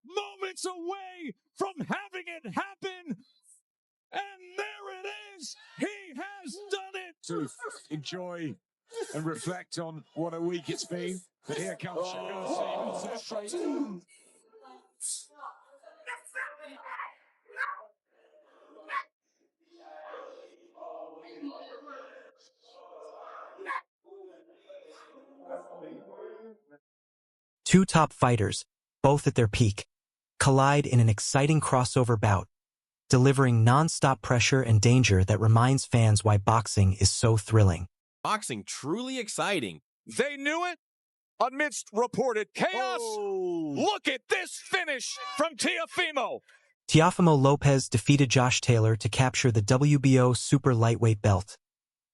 moments away from having it happen. And there it is. He has done it. To enjoy and reflect on what a week it's been. But here comes Shakur Stevenson. Two top fighters, both at their peak, collide in an exciting crossover bout, delivering non-stop pressure and danger that reminds fans why boxing is so thrilling. Boxing truly exciting. They knew it amidst reported chaos. Oh. Look at this finish from Teofimo. Teofimo Lopez defeated Josh Taylor to capture the WBO super lightweight belt,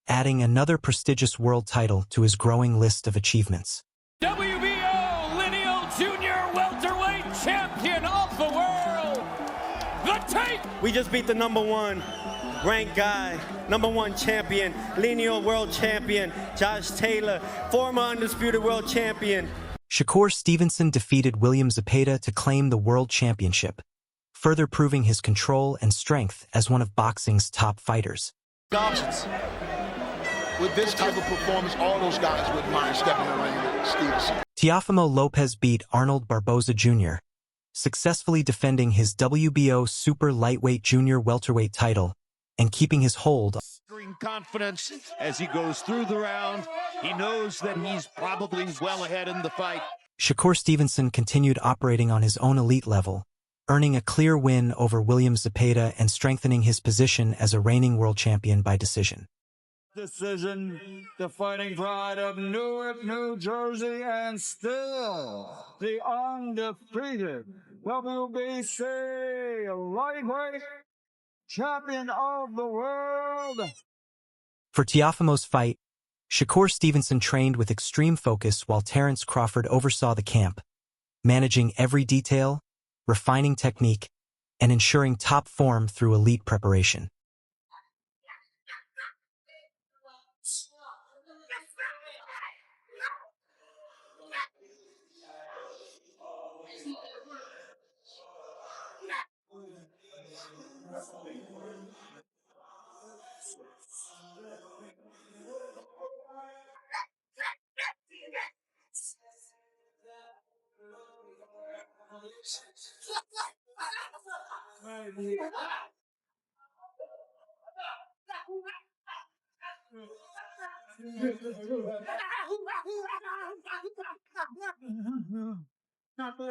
adding another prestigious world title to his growing list of achievements. WBO lineal junior welterweight champion of the world. The tape. We just beat the #1 ranked guy, #1 champion, lineal world champion, Josh Taylor, former undisputed world champion. Shakur Stevenson defeated William Zepeda to claim the world championship, further proving his control and strength as one of boxing's top fighters. Options. With this type of performance, all those guys wouldn't mind stepping in the ring with Stevenson. Teofimo Lopez beat Arnold Barboza Jr., successfully defending his WBO super lightweight junior welterweight title and keeping his hold. Extreme confidence as he goes through the round. He knows that he's probably well ahead in the fight. Shakur Stevenson continued operating on his own elite level, earning a clear win over William Zepeda and strengthening his position as a reigning world champion by decision. Decision, the fighting pride of Newark, New Jersey, and still the undefeated WBC lightweight champion of the world. For Teofimo's fight, Shakur Stevenson trained with extreme focus while Terrence Crawford oversaw the camp, managing every detail, refining technique, and ensuring top form through elite preparation.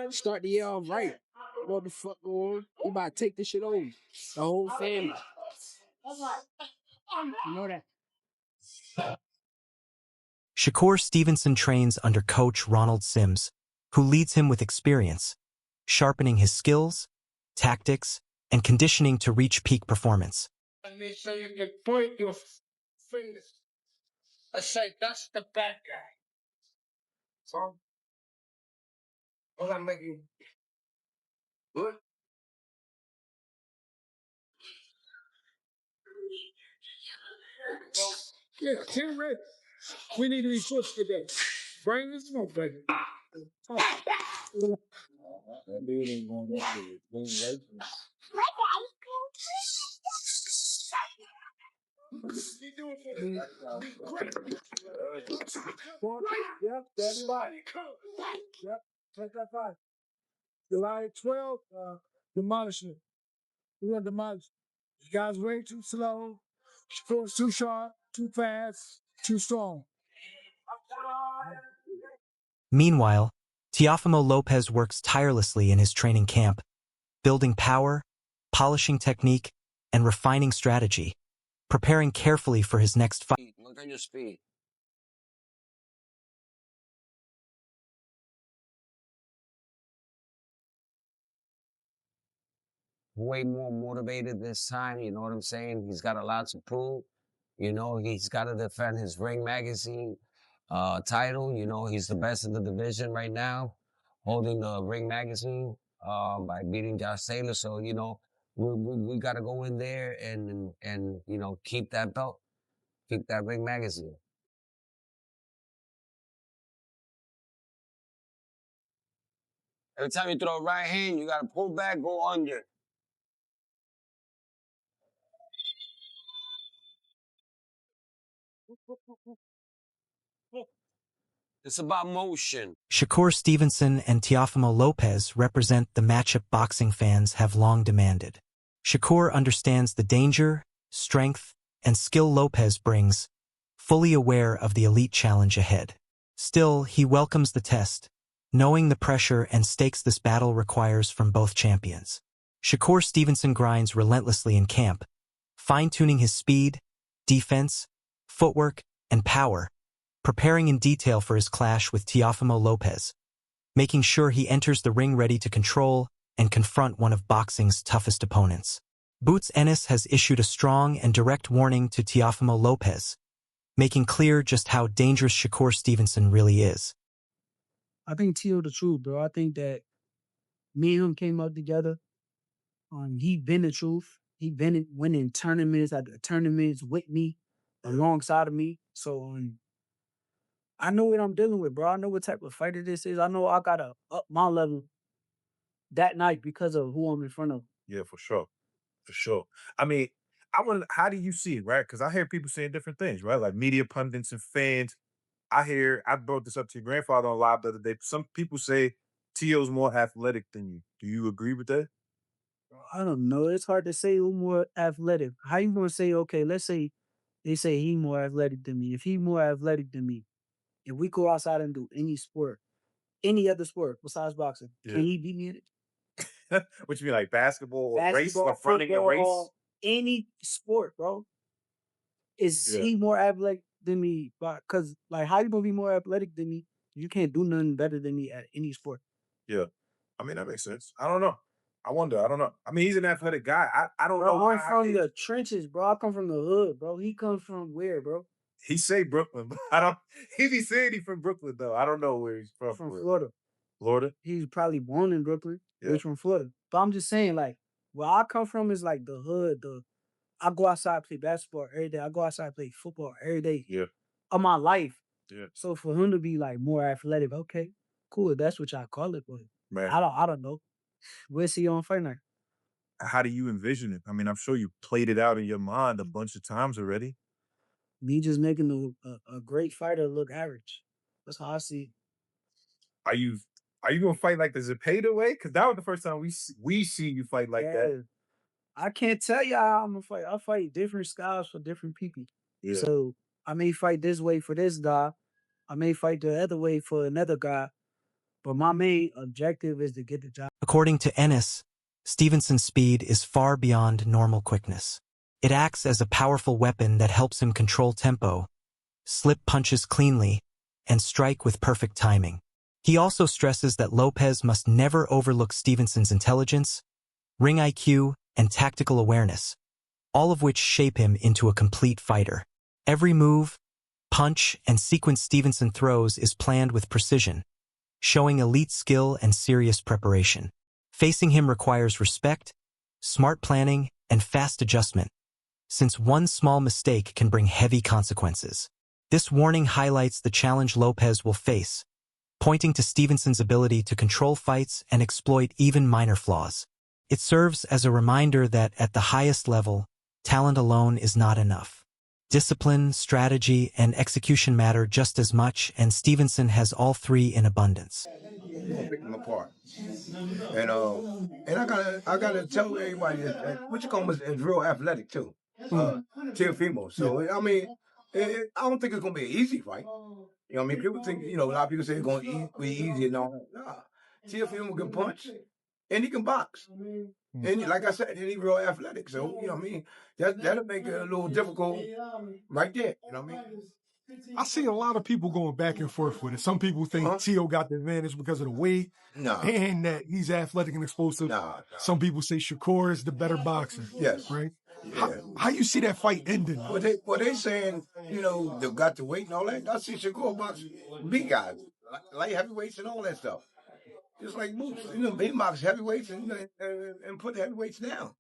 Start the year off right. What the fuck going on? We about to take this shit over. The whole family. You know that. Shakur Stevenson trains under coach Ronald Sims, who leads him with experience, sharpening his skills, tactics, and conditioning to reach peak performance. Let me so you can point your fingers. I say that's the bad guy. So, what I'm making. What? Yeah, Tim Red. We need to be pushed today. Bring the smoke, baby. That dude ain't going to do Yep, that's fine. Yep, take that fine. July 12th, demolish it. We're going to demolish it. You guys way too slow. It's too sharp, too fast, too strong. Meanwhile, Teofimo Lopez works tirelessly in his training camp, building power, polishing technique, and refining strategy, preparing carefully for his next fight. Look at your speed. Way more motivated this time, you know what I'm saying? He's got a lot to prove. You know, he's got to defend his Ring Magazine title. You know, he's the best in the division right now, holding the Ring Magazine by beating Josh Taylor. So, you know, we got to go in there and, you know, keep that belt, keep that Ring Magazine. Every time you throw a right hand, you got to pull back, go under. It's about motion. Shakur Stevenson and Teofimo Lopez represent the matchup boxing fans have long demanded. Shakur understands the danger, strength, and skill Lopez brings, fully aware of the elite challenge ahead. Still, he welcomes the test, knowing the pressure and stakes this battle requires from both champions. Shakur Stevenson grinds relentlessly in camp, fine-tuning his speed, defense, footwork, and power, preparing in detail for his clash with Teofimo Lopez, making sure he enters the ring ready to control and confront one of boxing's toughest opponents. Boots Ennis has issued a strong and direct warning to Teofimo Lopez, making clear just how dangerous Shakur Stevenson really is. I think Teo the truth, bro. I think that me and him came up together. He been the truth. He been winning tournaments after tournaments with me, alongside of me. So I know what I'm dealing with, bro. I know what type of fighter this is. I know I gotta up my level that night because of who I'm in front of. Yeah, for sure. For sure. I mean, how do you see it, right? Because I hear people saying different things, right? Like media pundits and fans. I brought this up to your grandfather on live the other day. Some people say Tio's more athletic than you. Do you agree with that? I don't know. It's hard to say who more athletic. How you gonna say, okay, let's say they say he more athletic than me. If he more athletic than me, if we go outside and do any sport, any other sport besides boxing, Yeah. can he beat me in it? What you mean, like basketball, race, Basketball, like running a race? any sport, bro. Is Yeah. he more athletic than me? Because, like, how you gonna be more athletic than me? You can't do nothing better than me at any sport. Yeah. I mean, that makes sense. I don't know. I wonder. I don't know. I mean, he's an athletic guy. I don't Bro, know. I'm from the trenches, bro. I come from the hood, bro. He comes from where, bro? He say Brooklyn, but I don't. He be saying he from Brooklyn though. I don't know where he's from. From Florida. Florida. He's probably born in Brooklyn. Yeah. He's from Florida. But I'm just saying, like, where I come from is like the hood. I go outside play basketball every day. I go outside play football every day. Yeah. Of my life. Yeah. So for him to be like more athletic, okay, cool. That's what y'all call it, but Man, I don't know. We'll see you on fight night. how do you envision it? I mean, I'm sure you played it out in your mind a bunch of times already. Me just making a great fighter look average. That's how I see it. Are you gonna fight like the Zepeda way? Because that was the first time we see you fight like that. I can't tell you how I'm gonna fight. I fight different styles for different people. Yeah. So I may fight this way for this guy. I may fight the other way for another guy. But my main objective is to get the job. According to Ennis, Stevenson's speed is far beyond normal quickness. It acts as a powerful weapon that helps him control tempo, slip punches cleanly, and strike with perfect timing. He also stresses that Lopez must never overlook Stevenson's intelligence, ring IQ, and tactical awareness, all of which shape him into a complete fighter. Every move, punch, and sequence Stevenson throws is planned with precision, showing elite skill and serious preparation. Facing him requires respect, smart planning, and fast adjustment, since one small mistake can bring heavy consequences. This warning highlights the challenge Lopez will face, pointing to Stevenson's ability to control fights and exploit even minor flaws. It serves as a reminder that at the highest level, talent alone is not enough. Discipline, strategy, and execution matter just as much, and Stevenson has all three in abundance. You're gonna pick them apart. And I gotta tell everybody that what you call him is real athletic too. Teofimo. So I mean, I don't think it's gonna be an easy fight. You know what I mean? People think, a lot of people say it's gonna be easy and all that. Nah. Teofimo can punch and he can box. And like I said, he's real athletic. So, you know what I mean? That'll make it a little difficult right there. You know what I mean? I see a lot of people going back and forth with it. Some people think Teo got the advantage because of the weight and that he's athletic and explosive. Some people say Shakur is the better boxer. Yes. Right? Yeah. How you see that fight ending? Well, they saying, they got the weight and all that. I see Shakur box big guys, light heavyweights and all that stuff. Just like Moose, he box heavyweights and put the heavyweights down.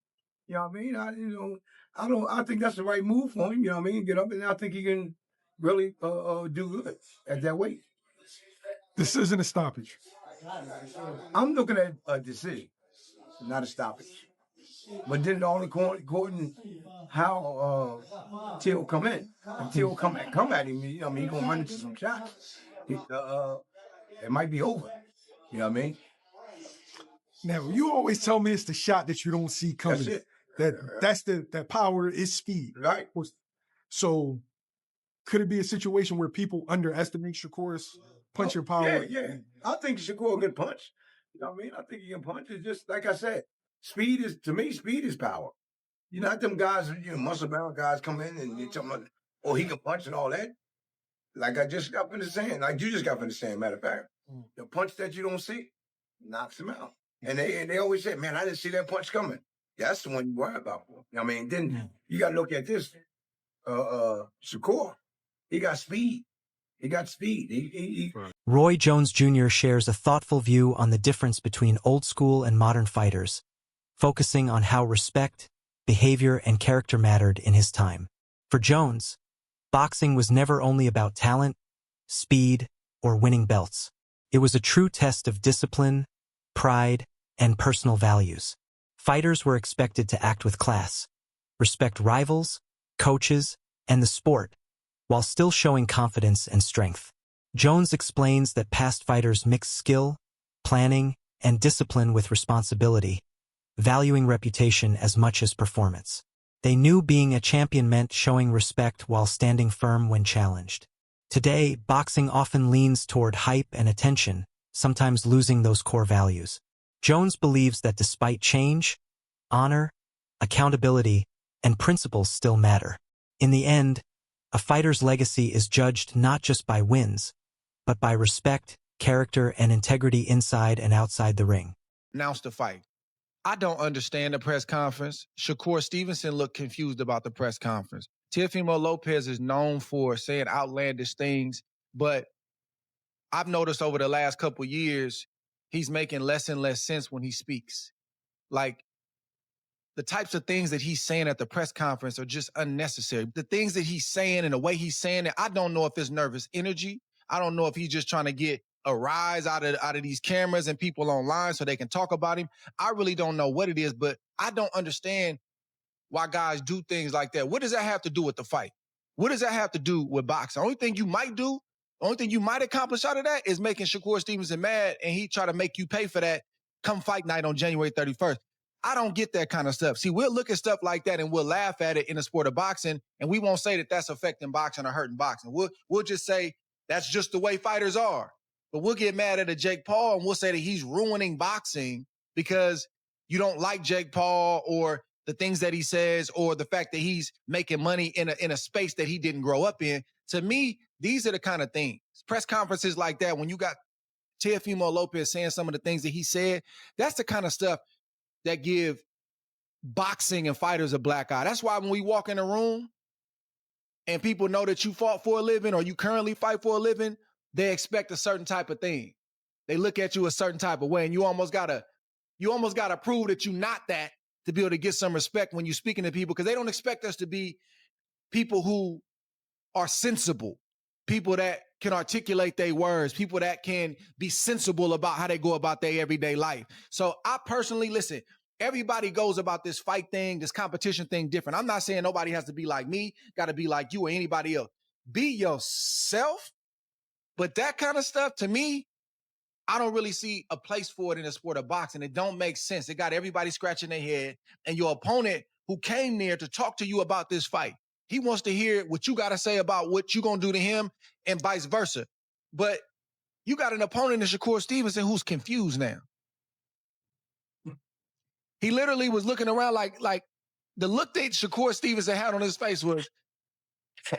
You know what I mean? I think that's the right move for him. You know what I mean? Get up, and I think he can really do good at that weight. This isn't a stoppage. I'm looking at a decision, not a stoppage. But then it all according how Teal come in. If Teal come at him, you know what I mean, he's gonna run into some shots. It might be over. You know what I mean? Now, you always tell me it's the shot that you don't see coming. That's it. That's that power is speed. Right. So could it be a situation where people underestimate Shakur's punching power? Yeah. I think Shakur can punch. You know what I mean? I think he can punch. It's just like I said, speed is power. You know, not them guys, muscle bound guys come in and they tell me, oh, he can punch and all that. Like I just got finished saying, like you just got finished saying, matter of fact, the punch that you don't see knocks him out. And they always say, man, I didn't see that punch coming. That's the one you worry about. You know what I mean? Then you got to look at this. Shakur, he got speed. Roy Jones Jr. shares a thoughtful view on the difference between old school and modern fighters, focusing on how respect, behavior, and character mattered in his time. For Jones, boxing was never only about talent, speed, or winning belts. It was a true test of discipline, pride, and personal values. Fighters were expected to act with class, respect rivals, coaches, and the sport, while still showing confidence and strength. Jones explains that past fighters mixed skill, planning, and discipline with responsibility, valuing reputation as much as performance. They knew being a champion meant showing respect while standing firm when challenged. Today, boxing often leans toward hype and attention, sometimes losing those core values. Jones believes that despite change, honor, accountability, and principles still matter. In the end, a fighter's legacy is judged not just by wins, but by respect, character, and integrity inside and outside the ring. Announced the fight. I don't understand the press conference. Shakur Stevenson looked confused about the press conference. Teofimo Lopez is known for saying outlandish things, but I've noticed over the last couple years, he's making less and less sense when he speaks. Like, the types of things that he's saying at the press conference are just unnecessary. The things that he's saying and the way he's saying it, I don't know if it's nervous energy. I don't know if he's just trying to get a rise out of these cameras and people online so they can talk about him. I really don't know what it is, but I don't understand why guys do things like that. What does that have to do with the fight? What does that have to do with boxing? The only thing you might accomplish out of that is making Shakur Stevenson mad, and he try to make you pay for that come fight night on January 31st. I don't get that kind of stuff. See, we'll look at stuff like that and we'll laugh at it in the sport of boxing, and we won't say that that's affecting boxing or hurting boxing. We'll just say that's just the way fighters are. But we'll get mad at a Jake Paul and we'll say that he's ruining boxing because you don't like Jake Paul or the things that he says or the fact that he's making money in a space that he didn't grow up in. To me, these are the kind of things. Press conferences like that, when you got Teofimo Lopez saying some of the things that he said, that's the kind of stuff that give boxing and fighters a black eye. That's why when we walk in a room and people know that you fought for a living or you currently fight for a living, they expect a certain type of thing. They look at you a certain type of way, and you almost gotta prove that you're not that to be able to get some respect when you're speaking to people, because they don't expect us to be people who are sensible, people that can articulate their words, people that can be sensible about how they go about their everyday life. So I personally, listen, everybody goes about this fight thing, this competition thing different. I'm not saying nobody has to be like me, got to be like you or anybody else. Be yourself. But that kind of stuff, to me, I don't really see a place for it in the sport of boxing. It don't make sense. It got everybody scratching their head, and your opponent who came there to talk to you about this fight, he wants to hear what you got to say about what you're going to do to him and vice versa. But you got an opponent in Shakur Stevenson who's confused now. He literally was looking around like the look that Shakur Stevenson had on his face was,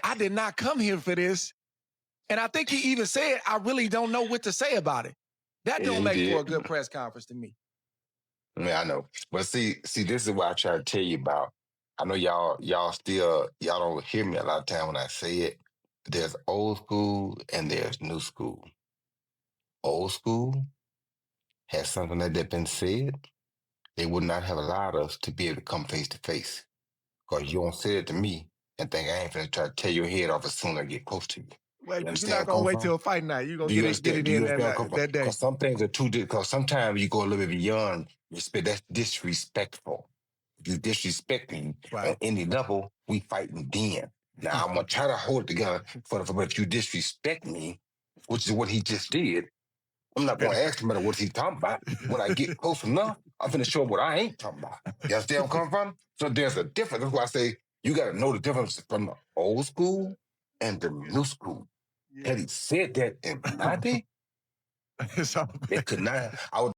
I did not come here for this. And I think he even said, I really don't know what to say about it. That don't make for a good press conference to me. Yeah, I know. But see, this is what I try to tell you about. I know y'all don't hear me a lot of time when I say it. There's old school and there's new school. Old school has something that had been said. They would not have allowed us to be able to come face to face. Because you don't say it to me and think I ain't finna try to tear your head off as soon as I get close to you. Wait, You you're understand not where gonna I'm wait from? till fight night. You're gonna Do you get understand? it Do you in understand where I'm coming from? that day. Because some things are too because sometimes you go a little bit beyond respect. That's disrespectful. If you disrespect me on any level, we fighting then. Now I'm gonna try to hold it together but if you disrespect me, which is what he just did, I'm not gonna ask him about what he's talking about. When I get close enough, I'm finna show him what I ain't talking about. You understand where I'm coming from? So there's a difference. That's why I say you gotta know the difference from the old school and the new school. Had he said that in my day, it could not. I would